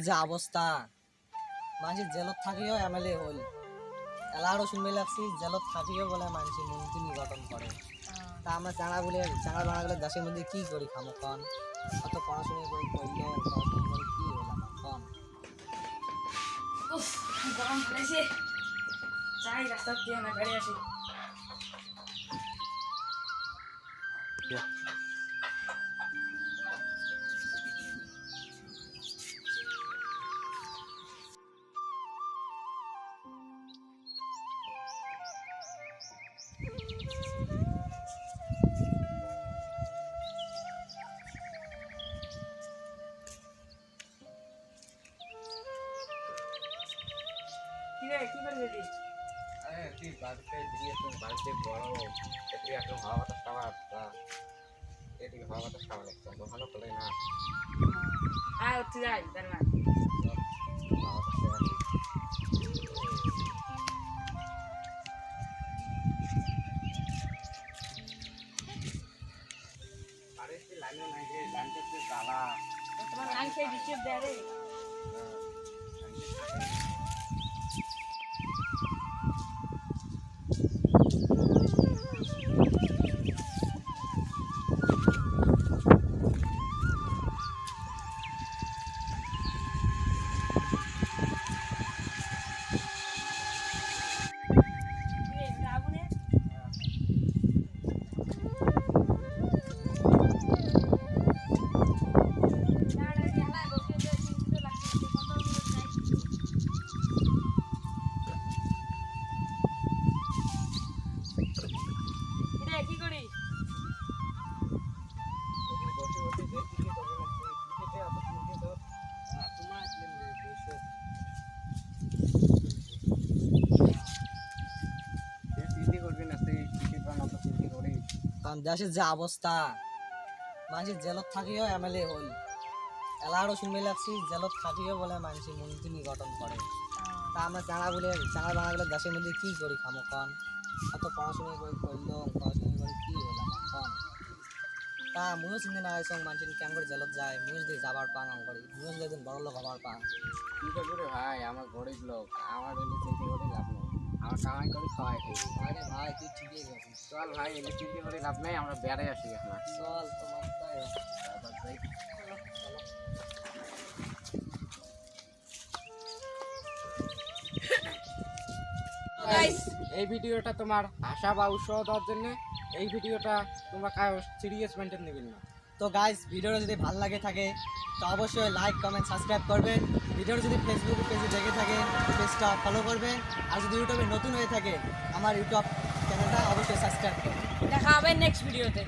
যে অবস্থা মানুষের জেলত থাকিও এমএলএ হল এলারও শুনবে লাগছি জেলত থাকিও বলে মানুষ মন্ত্রী নির্বাচন করে তা আমরা চাঁড়া বানাগুলো দেশের মধ্যে কি করি খামো কন অত পড়াশোনা করে করলো পড়াশোনা করে কি হল আমার কন গরম পড়েছে চাই রাস্তা দিয়ে না গাড়ি আসি কি করবি তুই বাড়িতে দিয়েছিস বাড়িতে বড় তুই একদম হাওয়া বাতাস খাওয়া এদিকে হাওয়া বাতাস খাওয়া লাগছে একদম ভালো করে না আয় উঠে যাই দাঁড়া আরে তুই লাইনে নাই রে লাইনটা তুই জ্বালা তোমার লাইন খেয়ে ডিস্টার্ব দেয় রে কি করিস বসে বসে যে চিঠি করবে না চিঠিতে অত চিঠি তো তোমার আসলেন রে বসো চিঠি করবি না তুই চিঠি পান অত চিঠি করিস কারণ দেশের যে অবস্থা মানুষের জেলত থাকিও এমএলএ হল এলারও শুনবে লাগছি জেলত থাকিও বলে মানুষ মন্ত্রী নির্বাচন করে তা আমরা চাঁড়া বানাগুলো দেশের মধ্যে কি করি খামো কন অত পড়াশোনা করে করলো পড়াশোনা করে কি হল আমার কন তা মুও চিন্তা না হয় মানুষ কেমন করে জেলত যায় মুজ দিয়ে যাবার পান করি মুজ যেদিন বড় লোক হবার পান কি করবি রে ভাই আমার গরিব লোক আমার এনে চিঠি করে লাভ নেই আমার কামাই করে খাওয়াই খাই আরে ভাই তুই ঠিকই গেছিস চল ভাই এনে চিঠি করে লাভ নেই আমরা বেড়ে আসি এখন চল তোমার তাই আবার যাই গাইস এই ভিডিওটা তোমার হাসা বা উৎসাহ দেওয়ার জন্য এই ভিডিওটা তোমরা কারো সিরিয়াস মেনটেন নেবেন না তো গাইস ভিডিওটা যদি ভালো লাগে থাকে তো অবশ্যই লাইক কমেন্ট সাবস্ক্রাইব করবেন ভিডিওটা যদি ফেসবুক পেজে দেখে থাকে পেজটা ফলো করবেন আর যদি ইউটিউবে নতুন হয়ে থাকে আমার ইউটিউব চ্যানেলটা অবশ্যই সাবস্ক্রাইব করবেন দেখা হবে নেক্সট ভিডিওতে